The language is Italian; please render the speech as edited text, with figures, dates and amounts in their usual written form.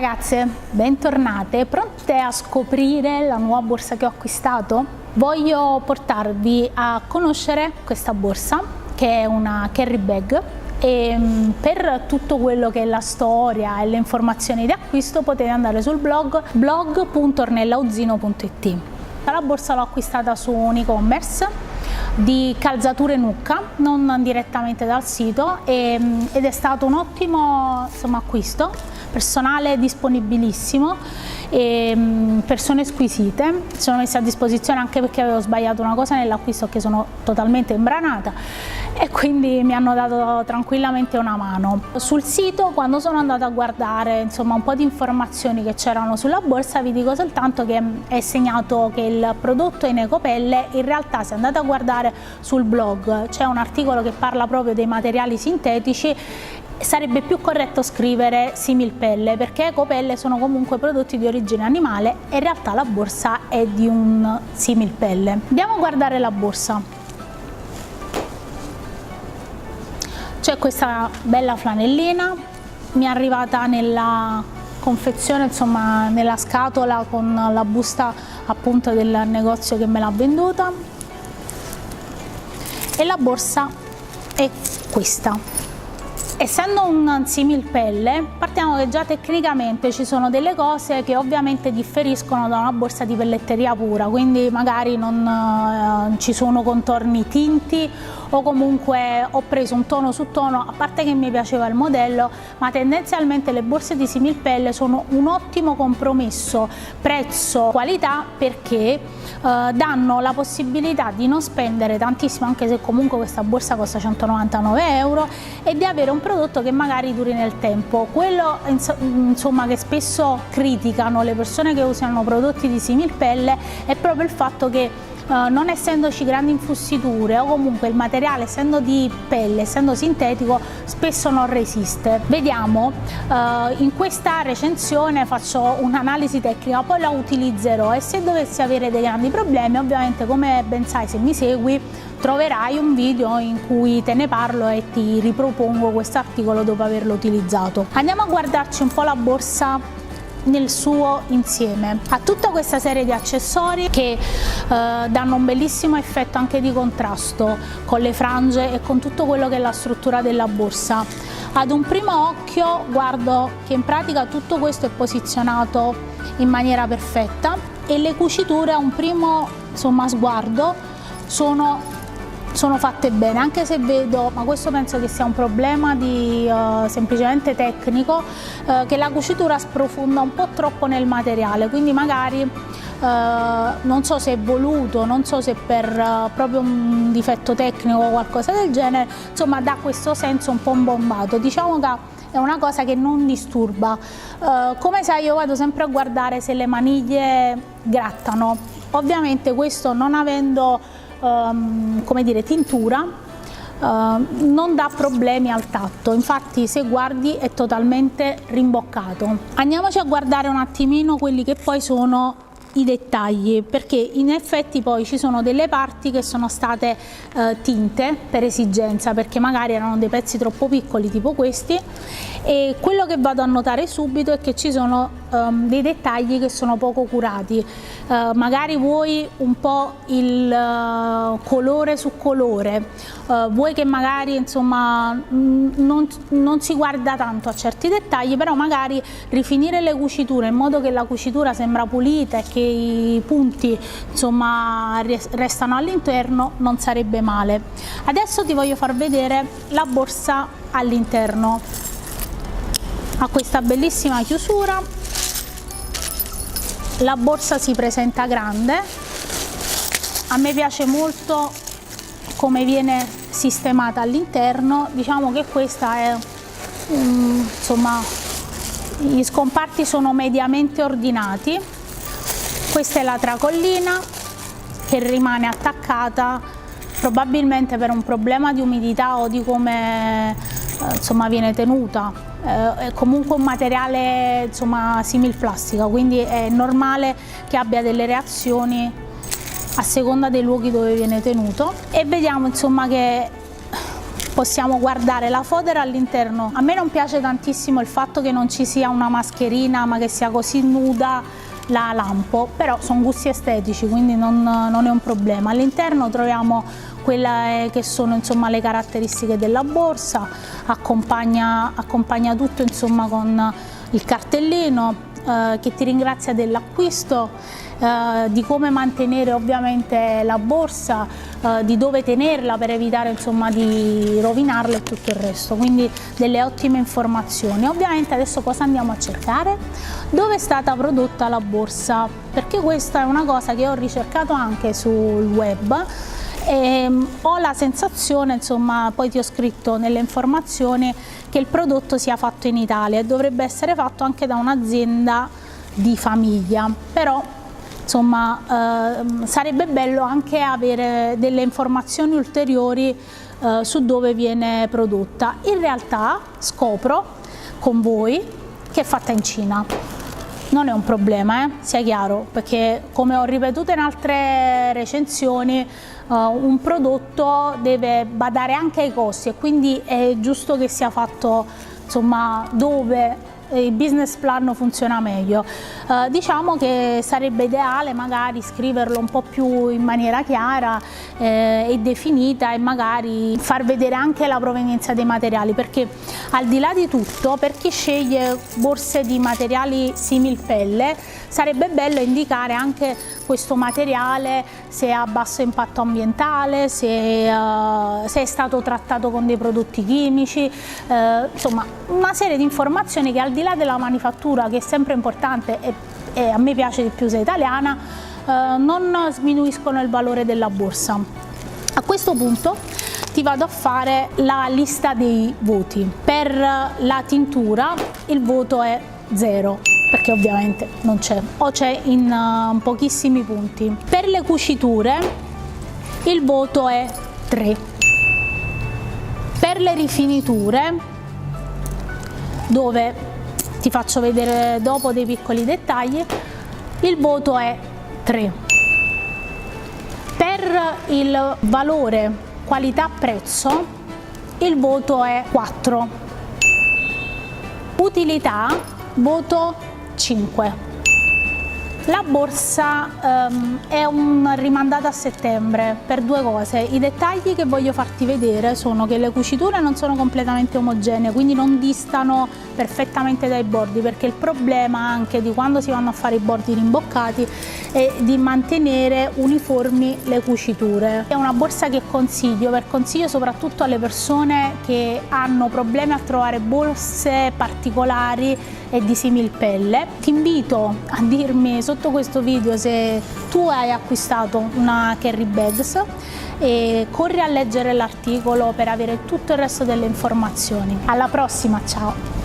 ragazze, bentornate, pronte a scoprire la nuova borsa che ho acquistato? Voglio portarvi a conoscere questa borsa che è una carry bag e per tutto quello che è la storia e le informazioni di acquisto potete andare sul blog.ornellauzzino.it. La borsa l'ho acquistata su un e-commerce di calzature Nucca, non direttamente dal sito, ed è stato un ottimo acquisto, personale disponibilissimo e persone squisite. Si sono messe a disposizione anche perché avevo sbagliato una cosa nell'acquisto, che sono totalmente imbranata, e quindi mi hanno dato tranquillamente una mano. Sul sito, quando sono andata a guardare un po' di informazioni che c'erano sulla borsa, vi dico soltanto che è segnato che il prodotto è in ecopelle. In realtà, se andate a guardare sul blog, c'è un articolo che parla proprio dei materiali sintetici. Sarebbe più corretto scrivere similpelle, perché ecopelle sono comunque prodotti di origine animale e in realtà la borsa è di un similpelle. Andiamo a guardare la borsa. C'è questa bella flanellina, mi è arrivata nella confezione, nella scatola con la busta appunto del negozio che me l'ha venduta, e la borsa è questa. Essendo un similpelle, partiamo che già tecnicamente ci sono delle cose che ovviamente differiscono da una borsa di pelletteria pura, quindi magari non ci sono contorni tinti, o comunque ho preso un tono su tono, a parte che mi piaceva il modello, ma tendenzialmente le borse di similpelle sono un ottimo compromesso prezzo-qualità, perché danno la possibilità di non spendere tantissimo, anche se comunque questa borsa costa 199 euro, e di avere un prodotto che magari duri nel tempo. Quello che spesso criticano le persone che usano prodotti di similpelle è proprio il fatto che non essendoci grandi infusiture, o comunque il materiale essendo di pelle, essendo sintetico, spesso non resiste. Vediamo, in questa recensione faccio un'analisi tecnica, poi la utilizzerò, e se dovessi avere dei grandi problemi, ovviamente, come ben sai se mi segui, troverai un video in cui te ne parlo e ti ripropongo questo articolo dopo averlo utilizzato. Andiamo a guardarci un po' la borsa nel suo insieme. Ha tutta questa serie di accessori che danno un bellissimo effetto anche di contrasto con le frange e con tutto quello che è la struttura della borsa. Ad un primo occhio guardo che in pratica tutto questo è posizionato in maniera perfetta, e le cuciture a un primo sguardo sono fatte bene, anche se vedo, ma questo penso che sia un problema semplicemente tecnico, che la cucitura sprofonda un po' troppo nel materiale, quindi magari non so se è voluto, non so se per proprio un difetto tecnico o qualcosa del genere, dà questo senso un po' imbombato. Diciamo che è una cosa che non disturba. Come sai, io vado sempre a guardare se le maniglie grattano. Ovviamente questo, non avendo tintura, non dà problemi al tatto, infatti se guardi è totalmente rimboccato. Andiamoci a guardare un attimino quelli che poi sono i dettagli, perché in effetti poi ci sono delle parti che sono state tinte per esigenza, perché magari erano dei pezzi troppo piccoli tipo questi, e quello che vado a notare subito è che ci sono dei dettagli che sono poco curati. Magari vuoi un po' il colore su colore, vuoi che magari non si guarda tanto a certi dettagli, però magari rifinire le cuciture in modo che la cucitura sembra pulita e che i punti restano all'interno non sarebbe male. Adesso ti voglio far vedere la borsa all'interno. Ha questa bellissima chiusura, la borsa si presenta grande, a me piace molto come viene sistemata all'interno. Diciamo che questa è gli scomparti sono mediamente ordinati. Questa è la tracollina che rimane attaccata, probabilmente per un problema di umidità o di come viene tenuta. È comunque un materiale similplastica, quindi è normale che abbia delle reazioni a seconda dei luoghi dove viene tenuto. E vediamo che possiamo guardare la fodera all'interno. A me non piace tantissimo il fatto che non ci sia una mascherina, ma che sia così nuda la lampo, però sono gusti estetici, quindi non è un problema. All'interno troviamo quelle che sono insomma le caratteristiche della borsa, accompagna tutto insomma con il cartellino che ti ringrazia dell'acquisto, di come mantenere ovviamente la borsa, di dove tenerla per evitare insomma di rovinarla e tutto il resto, quindi delle ottime informazioni. Ovviamente adesso cosa andiamo a cercare? Dove è stata prodotta la borsa, perché questa è una cosa che ho ricercato anche sul web e ho la sensazione, insomma, poi ti ho scritto nelle informazioni, che il prodotto sia fatto in Italia e dovrebbe essere fatto anche da un'azienda di famiglia, però insomma sarebbe bello anche avere delle informazioni ulteriori su dove viene prodotta. In realtà scopro con voi che è fatta in Cina. Non è un problema, sia chiaro, perché come ho ripetuto in altre recensioni, un prodotto deve badare anche ai costi e quindi è giusto che sia fatto insomma dove il business plan funziona meglio. Diciamo che sarebbe ideale magari scriverlo un po' più in maniera chiara e definita, e magari far vedere anche la provenienza dei materiali, perché al di là di tutto, per chi sceglie borse di materiali simil pelle, sarebbe bello indicare anche questo materiale, se è a basso impatto ambientale, se è stato trattato con dei prodotti chimici, insomma una serie di informazioni che al di là della manifattura, che è sempre importante e a me piace di più se italiana, non sminuiscono il valore della borsa. A questo punto ti vado a fare la lista dei voti. Per la tintura il voto è 0, perché ovviamente non c'è, o c'è in pochissimi punti. Per le cuciture il voto è 3. Per le rifiniture, dove ti faccio vedere dopo dei piccoli dettagli, il voto è 3. Per il valore qualità-prezzo il voto è 4. Utilità, voto 5. La borsa è rimandata a settembre per due cose. I dettagli che voglio farti vedere sono che le cuciture non sono completamente omogenee, quindi non distano perfettamente dai bordi, perché il problema anche di quando si vanno a fare i bordi rimboccati è di mantenere uniformi le cuciture. È una borsa che consiglio soprattutto alle persone che hanno problemi a trovare borse particolari e di simil pelle. Ti invito a dirmi sotto questo video se tu hai acquistato una carry bags e corri a leggere l'articolo per avere tutto il resto delle informazioni. Alla prossima, ciao!